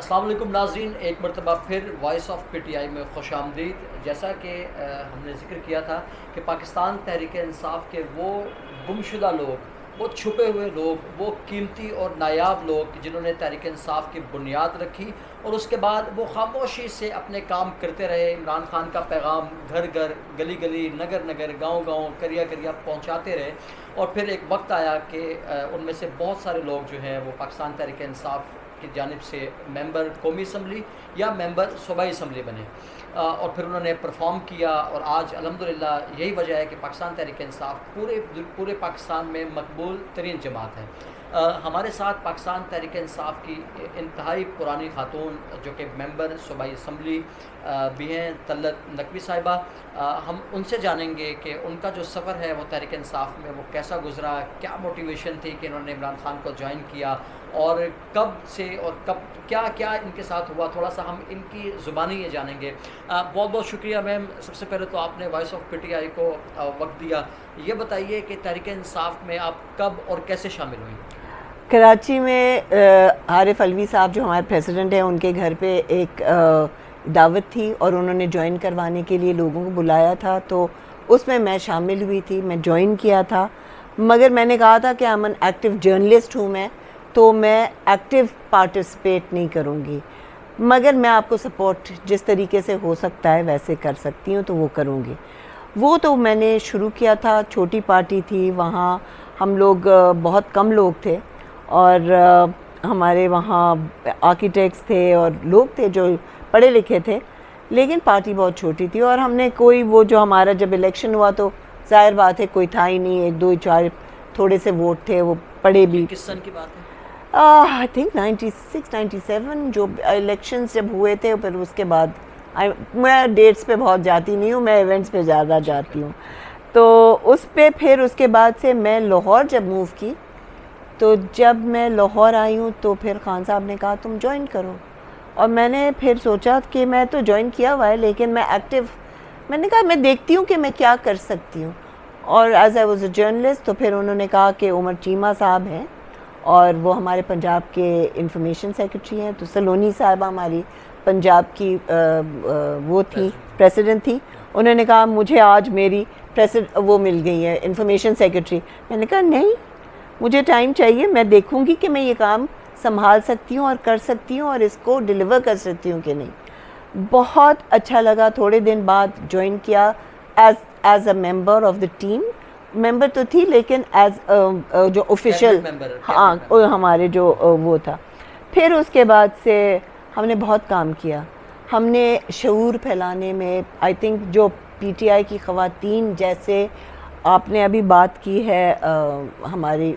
السلام علیکم ناظرین، ایک مرتبہ پھر voice of P T I میں خوش آمدید۔ جیسا کہ ہم نے ذکر کیا تھا کہ پاکستان تحریک انصاف کے وہ گمشدہ لوگ، وہ چھپے ہوئے لوگ، وہ قیمتی اور نایاب لوگ جنہوں نے تحریک انصاف کی بنیاد رکھی اور اس کے بعد وہ خاموشی سے اپنے کام کرتے رہے، عمران خان کا پیغام گھر گھر، گلی گلی، نگر نگر، گاؤں گاؤں، کریا کریا پہنچاتے رہے، اور پھر ایک وقت آیا کہ ان میں سے بہت سارے لوگ جو ہیں وہ پاکستان تحریک انصاف کی جانب سے ممبر قومی اسمبلی یا ممبر صوبائی اسمبلی بنے، اور پھر انہوں نے پرفارم کیا، اور آج الحمدللہ یہی وجہ ہے کہ پاکستان تحریک انصاف پورے پاکستان میں مقبول ترین جماعت ہے۔ ہمارے ساتھ پاکستان تحریک انصاف کی انتہائی پرانی خاتون جو کہ ممبر صوبائی اسمبلی بھی ہیں، طلت نقوی صاحبہ، ہم ان سے جانیں گے کہ ان کا جو سفر ہے وہ تحریک انصاف میں وہ کیسا گزرا، کیا موٹیویشن تھی کہ انہوں نے عمران خان کو جوائن کیا، اور کب سے اور کب کیا کیا ان کے ساتھ ہوا، تھوڑا سا ہم ان کی زبانی یہ جانیں گے۔ بہت بہت شکریہ میم، سب سے پہلے تو آپ نے voice of P T I کو وقت دیا۔ یہ بتائیے کہ تحریک انصاف میں آپ کب اور کیسے شامل ہوئیں؟ کراچی میں عارف علوی صاحب جو ہمارے پریزیڈنٹ ہیں، ان کے گھر پہ ایک دعوت تھی اور انہوں نے جوائن کروانے کے لیے لوگوں کو بلایا تھا، تو اس میں میں شامل ہوئی تھی، میں جوائن کیا تھا، مگر میں نے کہا تھا کہ I'm an ایکٹیو جرنلسٹ ہوں میں، تو میں ایکٹیو پارٹیسپیٹ نہیں کروں گی، مگر میں آپ کو سپورٹ جس طریقے سے ہو سکتا ہے ویسے کر سکتی ہوں تو وہ کروں گی۔ وہ تو میں نے شروع کیا تھا، چھوٹی پارٹی تھی، وہاں ہم لوگ بہت کم لوگ تھے، اور ہمارے وہاں آرکیٹیکٹس تھے اور لوگ تھے جو پڑھے لکھے تھے، لیکن پارٹی بہت چھوٹی تھی، اور ہم نے کوئی وہ جو ہمارا جب الیکشن ہوا تو ظاہر بات ہے کوئی تھا ہی نہیں، ایک دو چار تھوڑے سے ووٹ تھے، وہ پڑھے بھی۔ کس سن کی بات ہے؟ آئی تھنک 96 97 جو الیکشنز جب ہوئے تھے، پھر اس کے بعد میں ڈیٹس پہ بہت جاتی نہیں ہوں، میں ایونٹس پہ زیادہ جاتی ہوں، تو اس پہ پھر اس کے بعد سے میں لاہور جب موو کی، تو جب میں لاہور آئی ہوں تو پھر خان صاحب نے کہا تم جوائن کرو، اور میں نے پھر سوچا کہ میں تو جوائن کیا ہوا ہے لیکن میں ایکٹیو، میں نے کہا میں دیکھتی ہوں کہ میں کیا کر سکتی ہوں، اور as I was a journalist, تو پھر انہوں نے کہا کہ عمر چیمہ صاحب ہیں اور وہ ہمارے پنجاب کے انفارمیشن سیکرٹری ہیں، تو سلونی صاحبہ ہماری پنجاب کی وہ تھی پریسیڈنٹ تھی، انہوں نے کہا مجھے آج میری وہ مل گئی ہے انفارمیشن سیکرٹری۔ میں نے کہا نہیں، مجھے ٹائم چاہیے، میں دیکھوں گی کہ میں یہ کام سنبھال سکتی ہوں اور کر سکتی ہوں اور اس کو ڈیلیور کر سکتی ہوں کہ نہیں۔ بہت اچھا لگا، تھوڑے دن بعد جوائن کیا as a member of the team, member تو تھی لیکن ایز جو آفیشیل، ہاں ہمارے جو وہ تھا۔ پھر اس کے بعد سے ہم نے بہت کام کیا، ہم نے شعور پھیلانے میں، آئی تھنک جو پی ٹی آئی کی خواتین، جیسے آپ نے ابھی بات کی ہے ہماری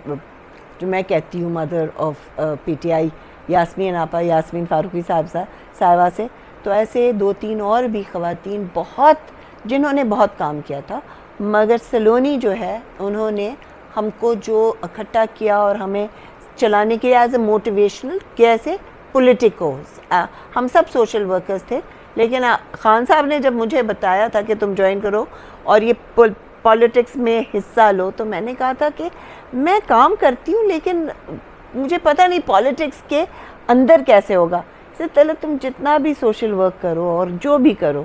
جو میں کہتی ہوں مدر آف پی ٹی آئی یاسمین آپا، یاسمین فاروقی صاحبہ سے، تو ایسے دو تین اور بھی خواتین بہت جنہوں نے بہت کام کیا تھا، مگر سلونی جو ہے انہوں نے ہم کو جو اکٹھا کیا اور ہمیں چلانے کے ایز اے موٹیویشنل، کیسے پولیٹیکوز، ہم سب سوشل ورکرز تھے، لیکن خان صاحب نے جب مجھے بتایا تھا کہ تم جوائن کرو اور یہ پالیٹکس میں حصہ لو، تو میں نے کہا تھا کہ میں کام کرتی ہوں لیکن مجھے پتہ نہیں پالیٹکس کے اندر کیسے ہوگا، اس سے پہلے تم جتنا بھی سوشل ورک کرو اور جو بھی کرو،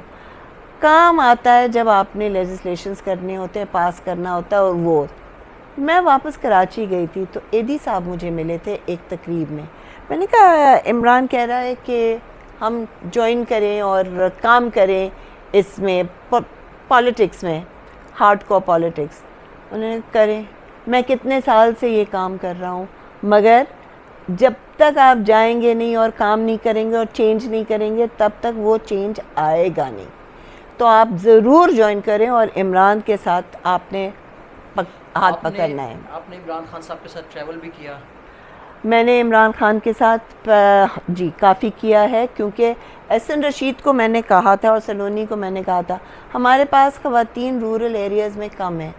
کام آتا ہے جب آپ نے لیجسلیشنز کرنے ہوتے ہیں، پاس کرنا ہوتا ہے، اور وہ میں واپس کراچی گئی تھی تو ایڈی صاحب مجھے ملے تھے ایک تقریب میں نے کہا عمران کہہ رہا ہے کہ ہم جوائن کریں اور کام کریں اس میں پالیٹکس میں، ہارڈ کور پالیٹکس، انہوں نے کریں۔ میں کتنے سال سے یہ کام کر رہا ہوں، مگر جب تک آپ جائیں گے نہیں اور کام نہیں کریں گے اور چینج نہیں کریں گے تب تک وہ چینج آئے گا نہیں، تو آپ ضرور جوائن کریں، اور عمران کے ساتھ آپ نے ہاتھ پکڑنا ہے۔ آپ نے عمران خان صاحب کے ساتھ ٹریول بھی کیا؟ میں نے عمران خان کے ساتھ جی کافی کیا ہے، کیونکہ احسن رشید کو میں نے کہا تھا اور سلونی کو میں نے کہا تھا ہمارے پاس خواتین رورل ایریاز میں کم ہیں،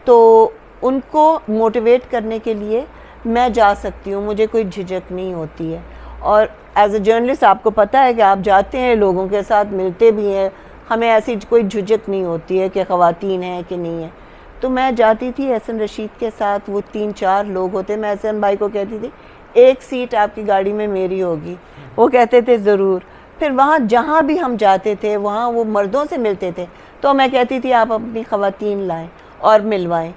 تو ان کو موٹیویٹ کرنے کے لیے میں جا سکتی ہوں، مجھے کوئی جھجک نہیں ہوتی ہے، اور ایز اے جرنلسٹ آپ کو پتہ ہے کہ آپ جاتے ہیں لوگوں کے ساتھ ملتے بھی ہیں، ہمیں ایسی کوئی جھجک نہیں ہوتی ہے کہ خواتین ہیں کہ نہیں ہیں، تو میں جاتی تھی احسن رشید کے ساتھ، وہ 3 4 لوگ ہوتے، میں احسن بھائی کو کہتی تھی ایک سیٹ آپ کی گاڑی میں میری ہوگی. وہ کہتے تھے ضرور. پھر وہاں جہاں بھی ہم جاتے تھے وہاں وہ مردوں سے ملتے تھے تو میں کہتی تھی آپ اپنی خواتین لائیں اور ملوائیں.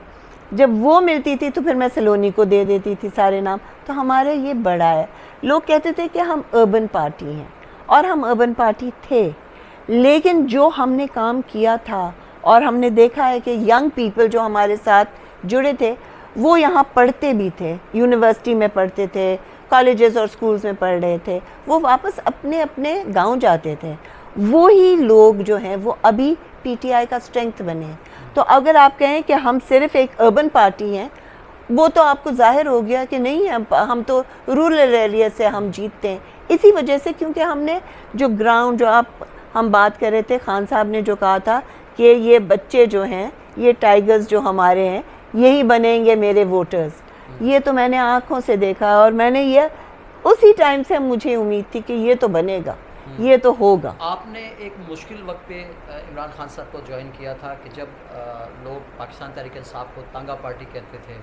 جب وہ ملتی تھی تو پھر میں سلونی کو دے دیتی تھی سارے نام. تو ہمارے یہ بڑا ہے. لوگ کہتے تھے کہ ہم اربن پارٹی ہیں اور ہم اربن پارٹی تھے, لیکن جو ہم نے کام کیا تھا اور ہم نے دیکھا ہے کہ ینگ پیپل جو ہمارے ساتھ جڑے تھے وہ یہاں پڑھتے بھی تھے, یونیورسٹی میں پڑھتے تھے, کالجز اور سکولز میں پڑھ رہے تھے, وہ واپس اپنے اپنے گاؤں جاتے تھے. وہی لوگ جو ہیں وہ ابھی پی ٹی آئی کا اسٹرینگتھ بنے ہیں. تو اگر آپ کہیں کہ ہم صرف ایک اربن پارٹی ہیں, وہ تو آپ کو ظاہر ہو گیا کہ نہیں ہے, ہم تو رورل ایریا سے ہم جیتتے ہیں. اسی وجہ سے کیونکہ ہم نے جو گراؤنڈ جو ہم بات کر رہے تھے, خان صاحب نے جو کہا تھا کہ یہ بچے جو ہیں, یہ ٹائیگرز جو ہمارے ہیں, یہی بنیں گے میرے ووٹرز. یہ تو میں نے آنکھوں سے دیکھا اور میں نے یہ اسی ٹائم سے مجھے امید تھی کہ یہ تو بنے گا, یہ تو ہوگا. آپ نے ایک مشکل وقت پہ عمران خان صاحب کو جوائن کیا تھا کہ جب لوگ پاکستان تحریک انصاف کو تانگا پارٹی کہتے تھے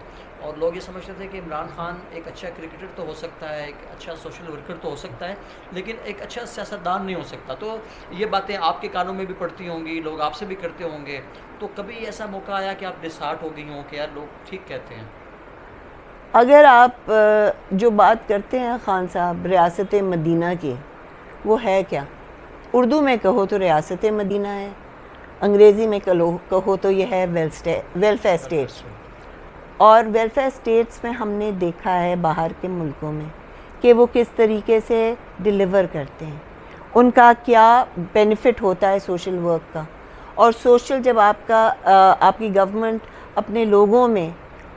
اور لوگ یہ سمجھتے تھے کہ عمران خان ایک اچھا کرکٹر تو ہو سکتا ہے, ایک اچھا سوشل ورکر تو ہو سکتا ہے, لیکن ایک اچھا سیاستدان نہیں ہو سکتا. تو یہ باتیں آپ کے کانوں میں بھی پڑتی ہوں گی, لوگ آپ سے بھی کرتے ہوں گے. تو کبھی ایسا موقع آیا کہ آپ ڈسہارٹ ہو گئی ہوں کہ یار لوگ ٹھیک کہتے ہیں؟ اگر آپ جو بات کرتے ہیں خان صاحب ریاست مدینہ کی, وہ ہے کیا؟ اردو میں کہو تو ریاست مدینہ ہے, انگریزی میں کہو تو یہ ہے ویلفیئر اسٹیٹ. اور ویلفیئر اسٹیٹس میں ہم نے دیکھا ہے باہر کے ملکوں میں کہ وہ کس طریقے سے ڈیلیور کرتے ہیں, ان کا کیا بینیفٹ ہوتا ہے سوشل ورک کا. اور سوشل جب آپ کی گورنمنٹ اپنے لوگوں میں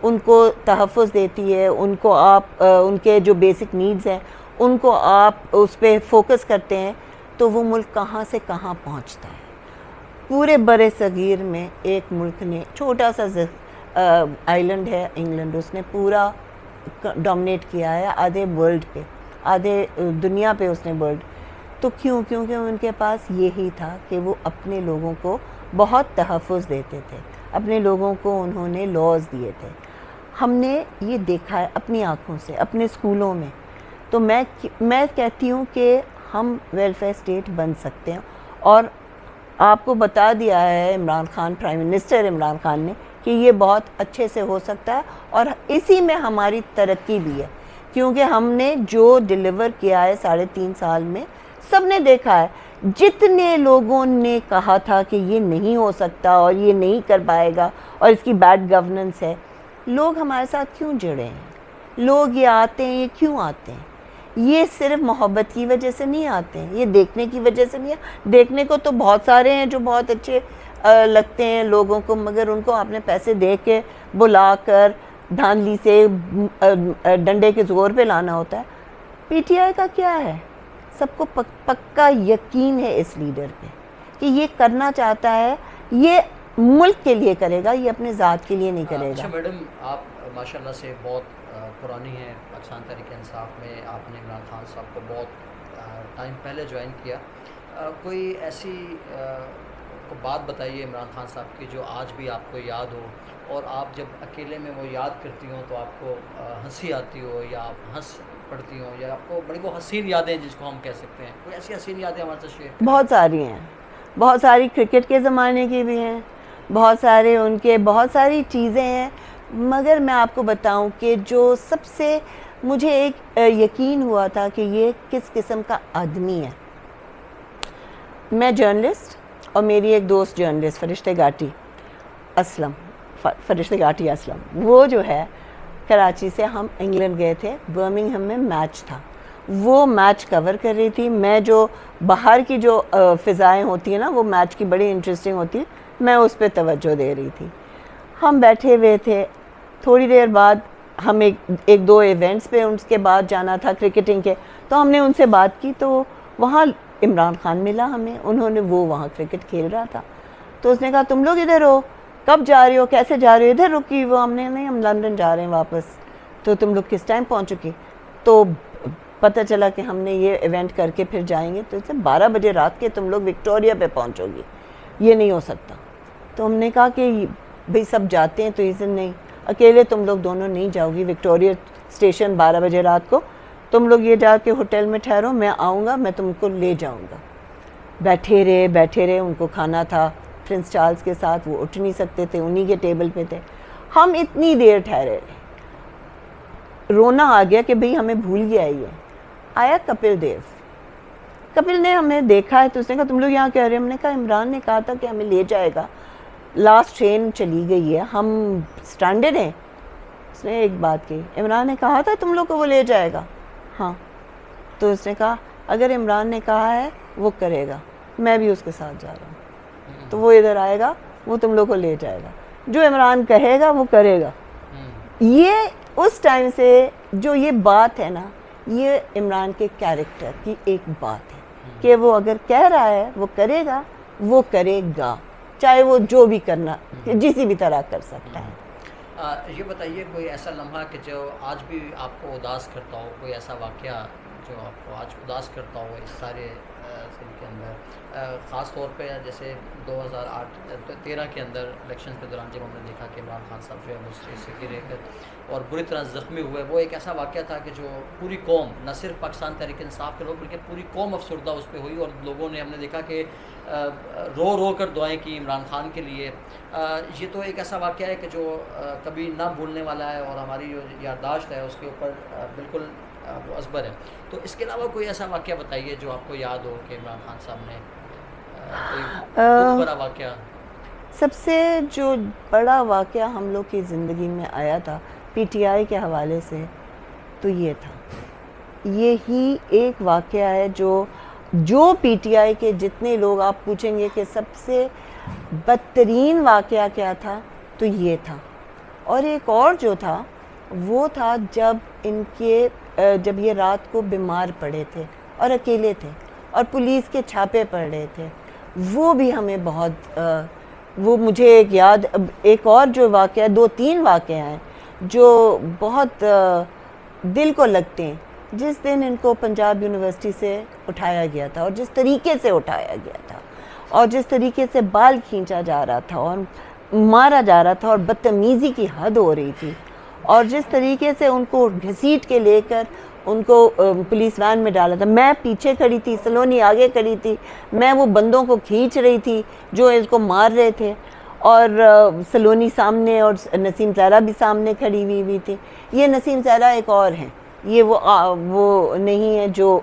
ان کو تحفظ دیتی ہے, ان کو آپ ان کے جو بیسک نیڈز ہیں ان کو آپ اس پہ فوکس کرتے ہیں, تو وہ ملک کہاں سے کہاں پہنچتا ہے. پورے برِ صغیر میں ایک ملک نے, چھوٹا سا آئیلینڈ ہے انگلینڈ, اس نے پورا ڈومینیٹ کیا ہے آدھے ورلڈ پہ, آدھے دنیا پہ اس نے ورلڈ. تو کیونکہ ان کے پاس یہی تھا کہ وہ اپنے لوگوں کو بہت تحفظ دیتے تھے, اپنے لوگوں کو انہوں نے لاز دیے تھے. ہم نے یہ دیکھا ہے اپنی آنکھوں سے اپنے اسکولوں میں. تو میں کہتی ہوں کہ ہم ویلفیئر اسٹیٹ بن سکتے ہیں. اور آپ کو بتا دیا ہے عمران خان, پرائم منسٹر عمران خان نے, کہ یہ بہت اچھے سے ہو سکتا ہے. اور اسی میں ہماری ترقی بھی ہے, کیونکہ ہم نے جو ڈیلیور کیا ہے 3.5 سال میں, سب نے دیکھا ہے. جتنے لوگوں نے کہا تھا کہ یہ نہیں ہو سکتا اور یہ نہیں کر پائے گا اور اس کی بیڈ گورننس ہے, لوگ ہمارے ساتھ کیوں جڑے ہیں؟ لوگ یہ آتے ہیں, یہ کیوں آتے ہیں؟ یہ صرف محبت کی وجہ سے نہیں آتے ہیں, یہ دیکھنے کی وجہ سے نہیں ہے. دیکھنے کو تو بہت سارے ہیں جو بہت اچھے لگتے ہیں لوگوں کو, مگر ان کو آپ نے پیسے دے کے بلا کر دھاندلی سے ڈنڈے کے زور پہ لانا ہوتا ہے. پی ٹی آئی کا کیا ہے؟ سب کو پکا یقین ہے اس لیڈر پہ کہ یہ کرنا چاہتا ہے, یہ ملک کے لیے کرے گا, یہ اپنے ذات کے لیے نہیں کرے گا. اچھا میڈم, آپ ماشاءاللہ سے بہت پرانی ہیں پاکستان تحریک انصاف میں, آپ نے عمران خان صاحب کو بہت ٹائم پہلے جوائن کیا. کوئی ایسی کو بات بتائیے عمران خان صاحب کی جو آج بھی آپ کو یاد ہو, اور آپ جب اکیلے میں وہ یاد کرتی ہوں تو آپ کو ہنسی آتی ہو یا آپ ہنس پڑتی ہوں, یا آپ کو بڑی وہ حسین یادیں جس کو ہم کہہ سکتے ہیں, کوئی ایسی حسین یادیں ہمارے ساتھ شیئر کریں؟ بہت ساری ہیں, بہت ساری کرکٹ کے زمانے کی بھی ہیں, بہت سارے ان کے بہت ساری چیزیں ہیں. مگر میں آپ کو بتاؤں کہ جو سب سے مجھے ایک یقین ہوا تھا کہ یہ کس قسم کا آدمی ہے. میں جرنلسٹ اور میری ایک دوست جرنلسٹ فرشتہ گھاٹی اسلم, وہ جو ہے کراچی سے ہم انگلینڈ گئے تھے, برمنگھم میں میچ تھا, وہ میچ کور کر رہی تھی. میں جو باہر کی جو فضائیں ہوتی ہیں نا وہ میچ کی بڑی انٹرسٹنگ ہوتی ہے, میں اس پہ توجہ دے رہی تھی. ہم بیٹھے ہوئے تھے, تھوڑی دیر بعد ہم ایک دو ایونٹس پہ اس کے بعد جانا تھا کرکٹنگ کے, تو ہم نے ان سے بات کی تو وہاں عمران خان ملا ہمیں. انہوں نے وہاں کرکٹ کھیل رہا تھا, تو اس نے کہا تم لوگ ادھر ہو, کب جا رہے ہو, کیسے جا رہے ہو؟ ادھر رکی. وہ ہم نے نہیں, ہم لندن جا رہے ہیں واپس. تو تم لوگ کس ٹائم پہنچ چکی؟ تو پتہ چلا کہ ہم نے یہ ایونٹ کر کے پھر جائیں گے, تو 12 بجے رات کے تم لوگ وکٹوریا پہ پہنچو گی, یہ نہیں ہو سکتا. تو ہم نے کہا کہ بھئی سب جاتے ہیں تو نہیں, اکیلے تم لوگ دونوں نہیں جاؤ گی, وکٹوریا اسٹیشن 12 بجے رات کو, تم لوگ یہ جا کے ہوٹل میں ٹھہرو, میں آؤں گا, میں تم کو لے جاؤں گا. بیٹھے رہے, ان کو کھانا تھا پرنس چارلز کے ساتھ, وہ اٹھ نہیں سکتے تھے, انہی کے ٹیبل پہ تھے. ہم اتنی دیر ٹھہرے رہے, رونا آ گیا کہ بھئی ہمیں بھول گیا یہ. آیا کپل دیو, کپل نے ہمیں دیکھا ہے تو اس نے کہا تم لوگ یہاں کہہ رہے ہیں. ہم نے کہا عمران نے کہا تھا کہ ہمیں لے جائے گا, لاسٹ ٹرین چلی گئی ہے, ہم سٹینڈرڈ ہیں. اس نے ایک بات کہی, عمران نے کہا تھا تم لوگ کو وہ لے جائے گا. ہاں. تو اس نے کہا اگر عمران نے کہا ہے وہ کرے گا, میں بھی اس کے ساتھ جا رہا ہوں, تو وہ ادھر آئے گا, وہ تم لوگ کو لے جائے گا, جو عمران کہے گا وہ کرے گا. یہ اس ٹائم سے جو یہ بات ہے نا, یہ عمران کے کیریکٹر کی ایک بات ہے کہ وہ اگر کہہ رہا ہے وہ کرے گا, وہ کرے گا, چاہے وہ جو بھی کرنا جسی بھی طرح کر سکتا ہے. یہ بتائیے کوئی ایسا لمحہ کہ جو آج بھی آپ کو اداس کرتا ہو, کوئی ایسا واقعہ جو آپ کو آج اداس کرتا ہو اس سارے سن کے اندر, خاص طور پہ جیسے 2013 کے اندر الیکشن کے دوران جب ہم نے دیکھا کہ عمران خان صاحب جو ہے وہ اسٹیج سے گرے اور بری طرح زخمی ہوئے, وہ ایک ایسا واقعہ تھا کہ جو پوری قوم, نہ صرف پاکستان تحریک انصاف کے لوگ بلکہ پوری قوم افسردہ اس پہ ہوئی, اور لوگوں نے, ہم نے دیکھا کہ رو رو کر دعائیں کی عمران خان کے لیے. یہ تو ایک ایسا واقعہ ہے کہ جو کبھی نہ بھولنے والا ہے, اور ہماری جو یادداشت ہے اس کے اوپر بالکل وہ ازبر ہے. تو اس کے علاوہ کوئی ایسا واقعہ بتائیے جو آپ کو یاد ہو کہ عمران خان صاحب نے کوئی دکھ بھرا واقعہ. سب سے جو بڑا واقعہ ہم لوگ کی زندگی میں آیا تھا پی ٹی آئی کے حوالے سے, تو یہ تھا, یہی ایک واقعہ ہے جو پی ٹی آئی کے جتنے لوگ, آپ پوچھیں گے کہ سب سے بدترین واقعہ کیا تھا, تو یہ تھا. اور ایک اور جو تھا وہ تھا جب یہ رات کو بیمار پڑے تھے اور اکیلے تھے اور پولیس کے چھاپے پڑ رہے تھے, وہ بھی ہمیں بہت, وہ مجھے ایک اور جو واقعہ, 2-3 واقعہ ہیں جو بہت دل کو لگتے ہیں. جس دن ان کو پنجاب یونیورسٹی سے اٹھایا گیا تھا, اور جس طریقے سے اٹھایا گیا تھا, اور جس طریقے سے بال کھینچا جا رہا تھا اور مارا جا رہا تھا, اور بدتمیزی کی حد ہو رہی تھی, اور جس طریقے سے ان کو گھسیٹ کے لے کر ان کو پولیس وین میں ڈالا تھا. میں پیچھے کھڑی تھی, سلونی آگے کھڑی تھی, میں وہ بندوں کو کھینچ رہی تھی جو اس کو مار رہے تھے, اور سلونی سامنے اور نسیم زہرا بھی سامنے کھڑی ہوئی تھی. یہ نسیم زہرا ایک اور ہیں, یہ وہ نہیں ہے جو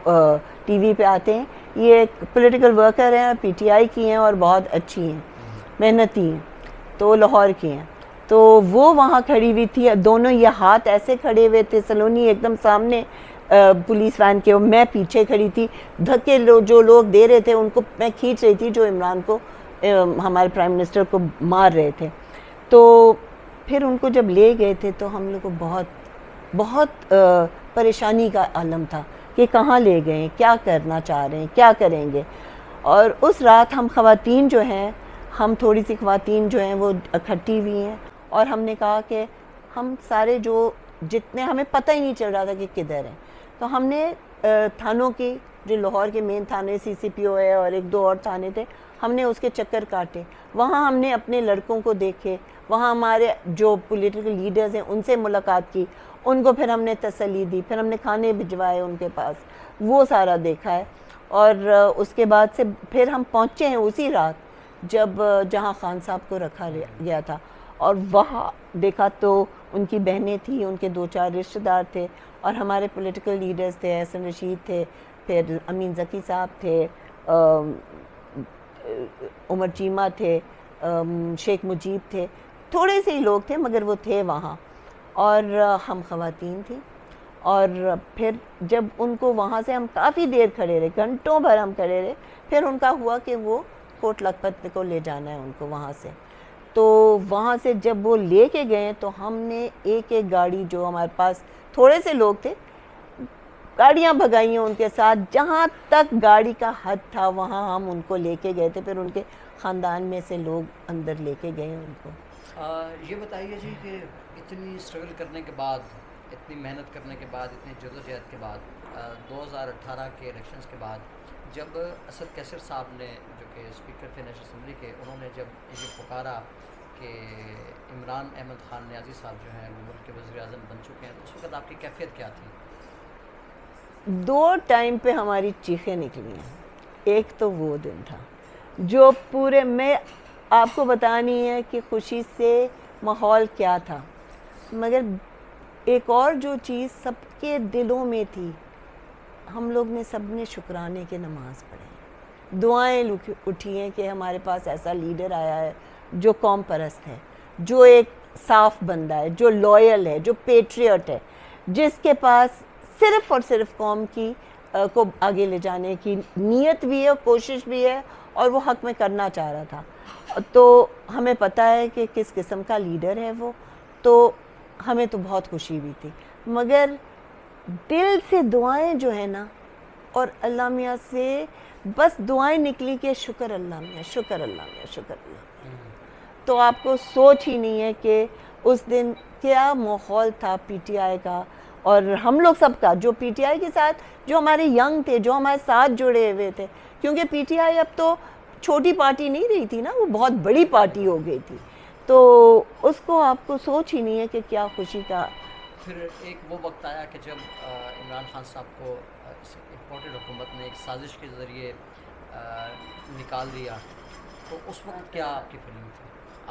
ٹی وی پہ آتے ہیں, یہ ایک پولیٹیکل ورکر ہیں, پی ٹی آئی کی ہیں اور بہت اچھی ہیں, محنتی ہیں, تو لاہور کی ہیں. تو وہ وہاں کھڑی ہوئی تھی, دونوں یہ ہاتھ ایسے کھڑے ہوئے تھے, سلونی ایک دم سامنے پولیس وین کے, میں پیچھے کھڑی تھی. دھکے جو لوگ دے رہے تھے ان کو میں کھینچ رہی تھی, جو عمران کو, ہمارے پرائم منسٹر کو مار رہے تھے. تو پھر ان کو جب لے گئے تھے تو ہم لوگ کو بہت پریشانی کا عالم تھا کہ کہاں لے گئے, کیا کرنا چاہ رہے ہیں, کیا کریں گے. اور اس رات ہم خواتین جو ہیں, ہم تھوڑی سی خواتین جو ہیں وہ اکٹھی ہوئی ہیں, اور ہم نے کہا کہ ہم سارے جتنے, ہمیں پتہ ہی نہیں چل رہا تھا کہ کدھر ہیں, تو ہم نے تھانوں کی, جو لاہور کے مین تھانے سی سی پی او ہے اور 1-2 اور تھانے تھے, ہم نے اس کے چکر کاٹے. وہاں ہم نے اپنے لڑکوں کو دیکھے, وہاں ہمارے جو پولیٹیکل لیڈرز ہیں ان سے ملاقات کی, ان کو پھر ہم نے تسلی دی, پھر ہم نے کھانے بھجوائے ان کے پاس, وہ سارا دیکھا ہے. اور اس کے بعد سے پھر ہم پہنچے ہیں اسی رات جہاں خان صاحب کو رکھا گیا تھا, اور وہاں دیکھا تو ان کی بہنیں تھیں, ان کے 2-4 رشتہ دار تھے, اور ہمارے پولیٹیکل لیڈرز تھے, احسن رشید تھے, پھر امین ذکی صاحب تھے, عمر چیمہ تھے, شیخ مجیب تھے, تھوڑے سے ہی لوگ تھے مگر وہ تھے وہاں, اور ہم خواتین تھیں. اور پھر جب ان کو وہاں سے, ہم کافی دیر کھڑے رہے, گھنٹوں بھر ہم کھڑے رہے, پھر ان کا ہوا کہ وہ کوٹ لکھپت کو لے جانا ہے ان کو وہاں سے. تو وہاں سے جب وہ لے کے گئے تو ہم نے ایک گاڑی, جو ہمارے پاس تھوڑے سے لوگ تھے, گاڑیاں بھگائیں ان کے ساتھ, جہاں تک گاڑی کا حد تھا وہاں ہم ان کو لے کے گئے تھے. پھر ان کے خاندان میں سے لوگ اندر لے کے گئے ان کو. یہ بتائیے جی کہ اتنی اسٹرگل کرنے کے بعد, اتنی محنت کرنے کے بعد, اتنی جدوجہد کے بعد, 2018 کے الیکشنز کے بعد, جب اسد کیسر صاحب نے, جو کہ اسپیکر تھے نیشنل اسمبلی کے, انہوں نے جب یہ پکارا کہ عمران احمد خان نیازی صاحب جو ہیں وہ ملک کے وزیر اعظم بن چکے ہیں، تو اس وقت آپ کی کیفیت کیا تھی؟ 2 ٹائم پہ ہماری چیخیں نکلی ہیں. ایک تو وہ دن تھا جو پورے میں آپ کو بتانی ہے کہ خوشی سے ماحول کیا تھا، مگر ایک اور جو چیز سب کے دلوں میں تھی، ہم لوگ نے سب نے شکرانے کے نماز پڑھے، دعائیں اٹھی ہیں کہ ہمارے پاس ایسا لیڈر آیا ہے جو قوم پرست ہے، جو ایک صاف بندہ ہے، جو لوئل ہے، جو پیٹریٹ ہے، جس کے پاس صرف اور صرف قوم کی کو آگے لے جانے کی نیت بھی ہے، کوشش بھی ہے، اور وہ حق میں کرنا چاہ رہا تھا. تو ہمیں پتہ ہے کہ کس قسم کا لیڈر ہے وہ، تو ہمیں تو بہت خوشی بھی تھی، مگر دل سے دعائیں جو ہے نا، اور اللہ میاں سے بس دعائیں نکلی کہ شکر اللہ میاں، شکر اللہ میاں، شکر اللہ میاں. تو آپ کو سوچ ہی نہیں ہے کہ اس دن کیا ماحول تھا پی ٹی آئی کا، اور ہم لوگ سب کا جو پی ٹی آئی کے ساتھ، جو ہمارے ینگ تھے، جو ہمارے ساتھ جڑے ہوئے تھے، کیونکہ پی ٹی آئی اب تو چھوٹی پارٹی نہیں رہی تھی نا، وہ بہت بڑی پارٹی ہو گئی تھی. تو اس کو آپ کو سوچ ہی نہیں ہے کہ کیا خوشی کا. پھر ایک وہ وقت آیا کہ جب عمران خان صاحب کو اس امپورٹڈ حکومت نے ایک سازش کے ذریعے نکال دیا، تو اس وقت کیا آپ کی فیلنگ تھی؟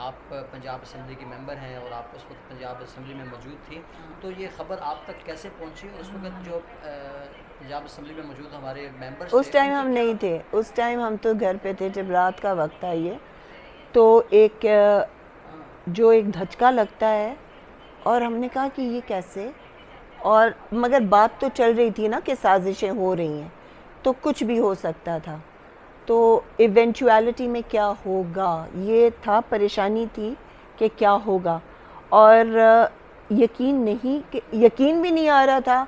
آپ پنجاب اسمبلی کی ممبر ہیں اور آپ اس وقت پنجاب اسمبلی میں موجود تھی، تو یہ خبر آپ تک کیسے پہنچی؟ اور اس وقت جو پنجاب اسمبلی میں موجود ہمارے ممبرس اس ٹائم ہم نہیں تھے، اس ٹائم ہم تو گھر پہ تھے. جب رات کا وقت تھا یہ، تو ایک جو ایک دھچکا لگتا ہے، اور ہم نے کہا کہ یہ کیسے، اور مگر بات تو چل رہی تھی نا کہ سازشیں ہو رہی ہیں، تو کچھ بھی ہو سکتا تھا. تو ایونچویلٹی میں کیا ہوگا، یہ تھا، پریشانی تھی کہ کیا ہوگا، اور یقین بھی نہیں آ رہا تھا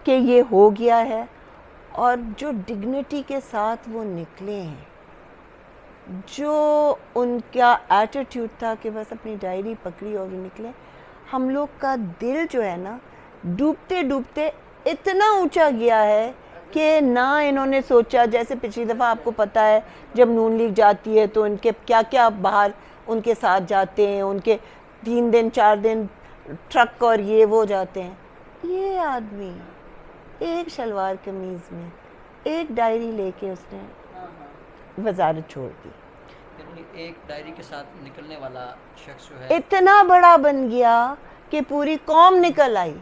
کہ یہ ہو گیا ہے. اور جو ڈگنیٹی کے ساتھ وہ نکلے ہیں، جو ان کا ایٹیٹیوڈ تھا کہ بس اپنی ڈائری پکڑی اور نکلے، ہم لوگ کا دل جو ہے نا ڈوبتے ڈوبتے اتنا اونچا گیا ہے کہ نہ انہوں نے سوچا. جیسے پچھلی دفعہ آپ کو پتہ ہے جب نون لیگ جاتی ہے تو ان کے کیا کیا باہر ان کے ساتھ جاتے ہیں، ان کے 3 دن 4 دن ٹرک اور یہ وہ جاتے ہیں. یہ آدمی ایک شلوار قمیض میں ایک ڈائری لے کے اس نے وزارت چھوڑ دی. یعنی ایک ڈائری کے ساتھ نکلنے والا شخص جو ہے اتنا بڑا بن گیا کہ پوری قوم نکل آئی.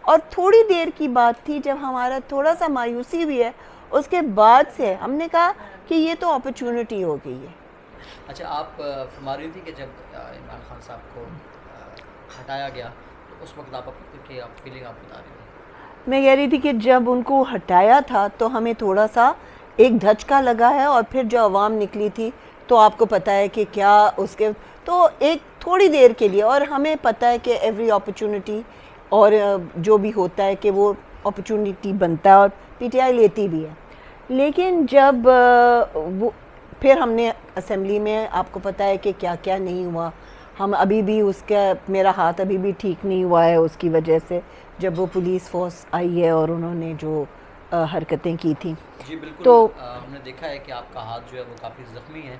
اور تھوڑی دیر کی بات تھی جب ہمارا تھوڑا سا مایوسی بھی ہے، اس کے بعد سے ہم نے کہا کہ یہ تو اپرچونٹی ہو گئی ہے. اچھا، آپ فرما رہی تھی کہ جب عمران خان صاحب کو ہٹایا گیا تو اس وقت آپ فیلنگ آپ بتا رہی تھی. میں کہہ رہی تھی کہ جب ان کو ہٹایا تھا تو ہمیں تھوڑا سا ایک دھچکا لگا ہے، اور پھر جو عوام نکلی تھی تو آپ کو پتہ ہے کہ کیا اس کے، تو ایک تھوڑی دیر کے لیے، اور ہمیں پتہ ہے کہ ایوری اپرچونٹی اور جو بھی ہوتا ہے کہ وہ اپرچونٹی بنتا ہے اور پی ٹی آئی لیتی بھی ہے. لیکن جب وہ پھر ہم نے اسمبلی میں، آپ کو پتہ ہے کہ کیا کیا نہیں ہوا. ہم ابھی بھی اس کا، میرا ہاتھ ابھی بھی ٹھیک نہیں ہوا ہے اس کی وجہ سے، جب وہ پولیس فورس آئی ہے اور انہوں نے جو حرکتیں کی تھیں. جی بالکل، تو ہم نے دیکھا ہے کہ آپ کا ہاتھ جو ہے وہ کافی زخمی ہے.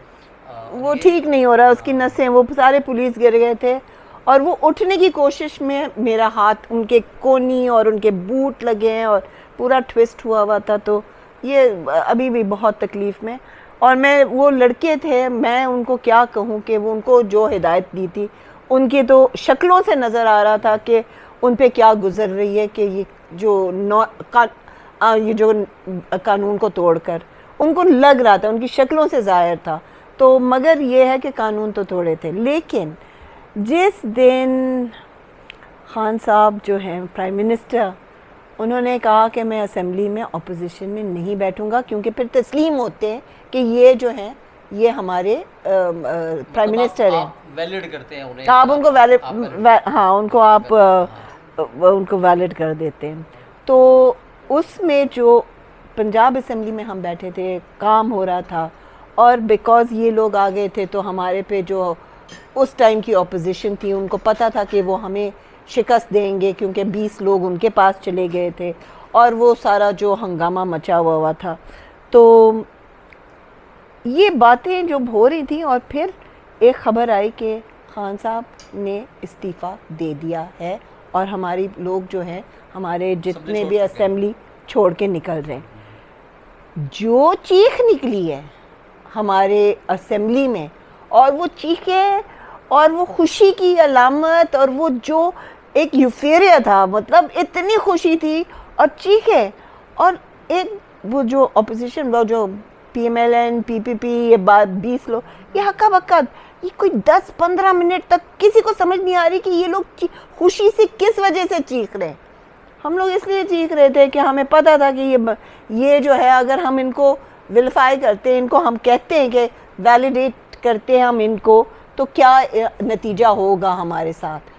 وہ ٹھیک نہیں ہو رہا، اس کی نسیں، وہ سارے پولیس گر گئے تھے، اور وہ اٹھنے کی کوشش میں میرا ہاتھ، ان کے کونی اور ان کے بوٹ لگے ہیں اور پورا ٹویسٹ ہوا تھا. تو یہ ابھی بھی بہت تکلیف میں. اور میں، وہ لڑکے تھے، میں ان کو کیا کہوں کہ وہ ان کو جو ہدایت دی تھی، ان کی تو شکلوں سے نظر آ رہا تھا کہ ان پہ کیا گزر رہی ہے، کہ یہ جو قانون کو توڑ کر، ان کو لگ رہا تھا، ان کی شکلوں سے ظاہر تھا. تو مگر یہ ہے کہ قانون تو توڑے تھے. لیکن جس دن خان صاحب جو ہیں پرائم منسٹر، انہوں نے کہا کہ میں اسمبلی میں اپوزیشن میں نہیں بیٹھوں گا، کیونکہ پھر تسلیم ہوتے ہیں کہ یہ جو ہیں یہ ہمارے پرائم منسٹر ہیں، ویلڈ کرتے ہیں انہیں، آپ ان کو ہاں ان کو آپ ان کو ویلڈ کر دیتے ہیں. تو اس میں جو پنجاب اسمبلی میں ہم بیٹھے تھے، کام ہو رہا تھا، اور بیکاز یہ لوگ آ گئے تھے تو ہمارے پہ جو اس ٹائم کی اپوزیشن تھی، ان کو پتہ تھا کہ وہ ہمیں شکست دیں گے، کیونکہ 20 لوگ ان کے پاس چلے گئے تھے اور وہ سارا جو ہنگامہ مچا ہوا تھا. تو یہ باتیں جو ہو رہی تھیں، اور پھر ایک خبر آئی کہ خان صاحب نے استعفیٰ دے دیا ہے اور ہماری لوگ جو ہیں ہمارے جتنے بھی اسمبلی چھوڑ کے نکل رہے ہیں. جو چیخ نکلی ہے ہمارے اسمبلی میں، اور وہ چیخیں اور وہ خوشی کی علامت، اور وہ جو ایک یوفیریا تھا، مطلب اتنی خوشی تھی اور چیخیں، اور ایک وہ جو اپوزیشن، وہ جو پی ایم ایل این، پی پی پی، یہ 20 لوگ، یہ ہکا بکا، یہ کوئی 10-15 منٹ تک کسی کو سمجھ نہیں آ رہی کہ یہ لوگ خوشی سے کس وجہ سے چیخ رہے ہیں. ہم لوگ اس لیے چیخ رہے تھے کہ ہمیں پتہ تھا کہ یہ جو ہے اگر ہم ان کو ویلیفائی کرتے ہیں، ان کو ہم کہتے ہیں کہ ویلیڈیٹ کرتے ہیں ہم ان کو، تو کیا نتیجہ ہوگا ہمارے ساتھ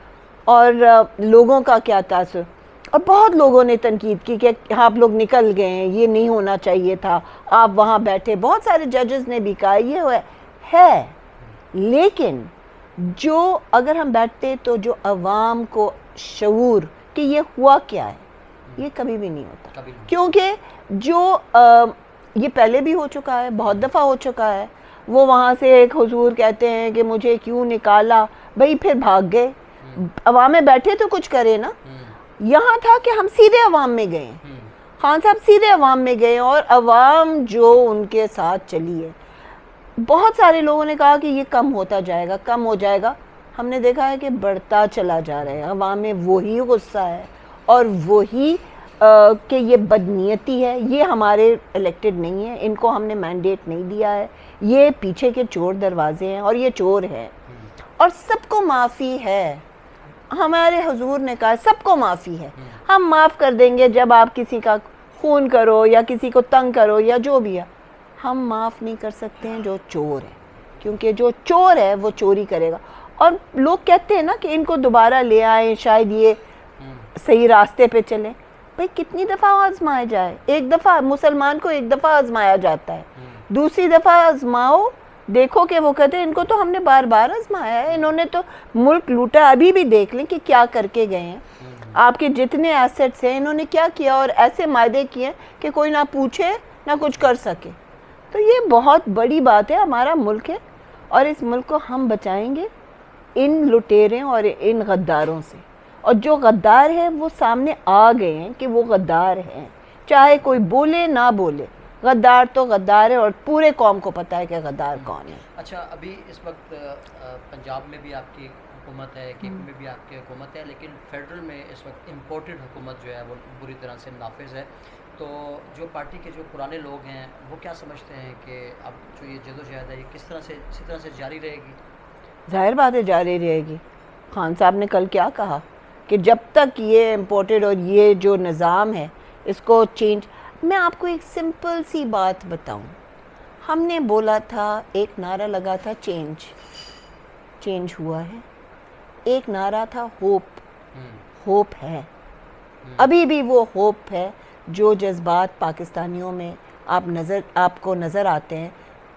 اور لوگوں کا کیا تاثر. اور بہت لوگوں نے تنقید کی کہ آپ لوگ نکل گئے ہیں، یہ نہیں ہونا چاہیے تھا، آپ وہاں بیٹھے. بہت سارے ججز نے بھی کہا یہ ہے، لیکن جو اگر ہم بیٹھتے تو جو عوام کو شعور کہ یہ ہوا کیا ہے، یہ کبھی بھی نہیں ہوتا. کیونکہ جو یہ پہلے بھی ہو چکا ہے، بہت دفعہ ہو چکا ہے. وہ وہاں سے ایک حضور کہتے ہیں کہ مجھے کیوں نکالا، بھئی پھر بھاگ گئے. عوام میں بیٹھے تو کچھ کرے نا. یہاں تھا کہ ہم سیدھے عوام میں گئے، خان صاحب سیدھے عوام میں گئے، اور عوام جو ان کے ساتھ چلی ہے. بہت سارے لوگوں نے کہا کہ یہ کم ہوتا جائے گا، کم ہو جائے گا. ہم نے دیکھا ہے کہ بڑھتا چلا جا رہا ہے. عوام میں وہی غصہ ہے اور وہی کہ یہ بدنیتی ہے. یہ ہمارے الیکٹڈ نہیں ہیں، ان کو ہم نے مینڈیٹ نہیں دیا ہے. یہ پیچھے کے چور دروازے ہیں اور یہ چور ہیں، اور سب کو معافی ہے. ہمارے حضور نے کہا سب کو معافی ہے، ہم معاف کر دیں گے. جب آپ کسی کا خون کرو یا کسی کو تنگ کرو یا جو بھی ہے، ہم معاف نہیں کر سکتے ہیں جو چور ہے، کیونکہ جو چور ہے وہ چوری کرے گا. اور لوگ کہتے ہیں نا کہ ان کو دوبارہ لے آئیں، شاید یہ صحیح راستے پہ چلیں. بھئی کتنی دفعہ آزمایا جائے؟ ایک دفعہ مسلمان کو ایک دفعہ آزمایا جاتا ہے، دوسری دفعہ آزماؤ، دیکھو کہ وہ کہتے ہیں ان کو تو ہم نے بار بار آزمایا ہے، انہوں نے تو ملک لوٹا. ابھی بھی دیکھ لیں کہ کیا کر کے گئے ہیں. آپ کے جتنے ایسٹس ہیں انہوں نے کیا کیا، اور ایسے معاہدے کیے کہ کوئی نہ پوچھے نہ کچھ کر سکے. تو یہ بہت بڑی بات ہے. ہمارا ملک ہے اور اس ملک کو ہم بچائیں گے ان لٹیریں اور ان غداروں سے. اور جو غدار ہے وہ سامنے آ گئے ہیں کہ وہ غدار ہیں، چاہے کوئی بولے نہ بولے. غدار تو غدار ہے، اور پورے قوم کو پتہ ہے کہ غدار کون ہے. اچھا، ابھی اس وقت پنجاب میں بھی آپ کی حکومت ہے، کے پی میں بھی آپ کی حکومت ہے، لیکن فیڈرل میں اس وقت امپورٹڈ حکومت جو ہے وہ بری طرح سے نافذ ہے. تو جو پارٹی کے جو پرانے لوگ ہیں وہ کیا سمجھتے ہیں کہ اب جو یہ جدوجہد ہے یہ کس طرح سے اسی طرح سے جاری رہے گی؟ ظاہر بات ہے جاری رہے گی. خان صاحب نے کل کیا کہا کہ جب تک یہ امپورٹڈ اور یہ جو نظام ہے اس کو چینج. میں آپ کو ایک سمپل سی بات بتاؤں. ہم نے بولا تھا، ایک نعرہ لگا تھا چینج، چینج ہوا ہے. ایک نعرہ تھا ہوپ، ہوپ ہے، ابھی بھی وہ ہوپ ہے. جو جذبات پاکستانیوں میں آپ کو نظر آتے ہیں.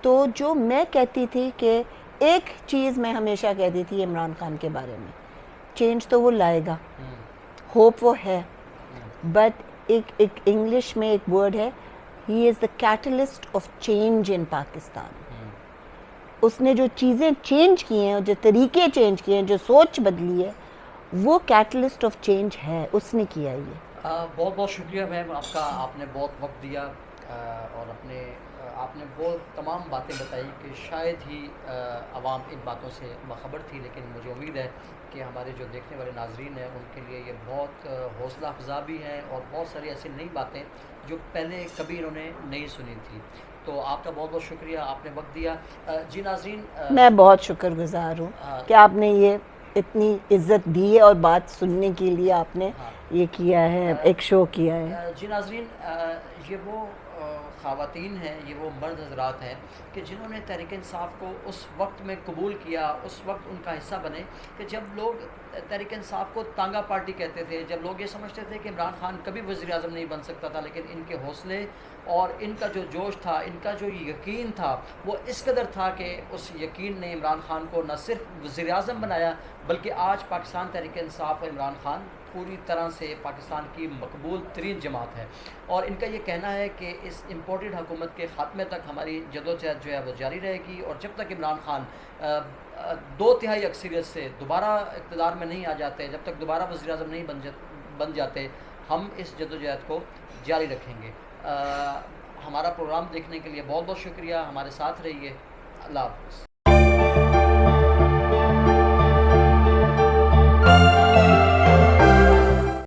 تو جو میں کہتی تھی کہ ایک چیز میں ہمیشہ کہتی تھی عمران خان کے بارے میں، چینج تو وہ لائے گا، ہوپ وہ ہے. بٹ ایک انگلش میں ایک ورڈ ہے، he is the catalyst of change in Pakistan. اس نے جو چیزیں چینج کی ہیں، جو طریقے چینج کیے ہیں، جو سوچ بدلی ہے، وہ کیٹلسٹ آف چینج ہے، اس نے کیا یہ. بہت بہت شکریہ میم آپ کا. آپ نے بہت وقت دیا اور آپ نے بہت تمام باتیں بتائی کہ شاید ہی عوام ان باتوں سے باخبر تھی، لیکن مجھے امید ہے کہ ہمارے جو دیکھنے والے ناظرین ہیں ان کے لیے یہ بہت حوصلہ افزا بھی ہے، اور بہت ساری ایسی نئی باتیں جو پہلے کبھی انہوں نے نہیں سنی تھی. تو آپ کا بہت بہت شکریہ، آپ نے وقت دیا. جی ناظرین، میں بہت شکر گزار ہوں کہ آپ نے یہ اتنی عزت دی ہے اور بات سننے کے لیے آپ نے یہ کیا ہے، ایک شو کیا ہے. جی ناظرین، یہ وہ خواتین ہیں، یہ وہ مرد حضرات ہیں کہ جنہوں نے تحریک انصاف کو اس وقت میں قبول کیا، اس وقت ان کا حصہ بنے کہ جب لوگ تحریک انصاف کو تانگا پارٹی کہتے تھے، جب لوگ یہ سمجھتے تھے کہ عمران خان کبھی وزیر اعظم نہیں بن سکتا تھا. لیکن ان کے حوصلے اور ان کا جو جوش تھا، ان کا جو یقین تھا، وہ اس قدر تھا کہ اس یقین نے عمران خان کو نہ صرف وزیر اعظم بنایا، بلکہ آج پاکستان تحریک انصاف اور عمران خان پوری طرح سے پاکستان کی مقبول ترین جماعت ہے. اور ان کا یہ کہنا ہے کہ اس امپورٹڈ حکومت کے خاتمے تک ہماری جدوجہد جو ہے وہ جاری رہے گی، اور جب تک عمران خان دو تہائی اکثریت سے دوبارہ اقتدار میں نہیں آ جاتے، جب تک دوبارہ وزیر اعظم نہیں بن جاتے، ہم اس جدوجہد کو جاری رکھیں گے۔ ہمارا پروگرام دیکھنے کے لیے بہت بہت شکریہ، ہمارے ساتھ رہیے، اللہ حافظ۔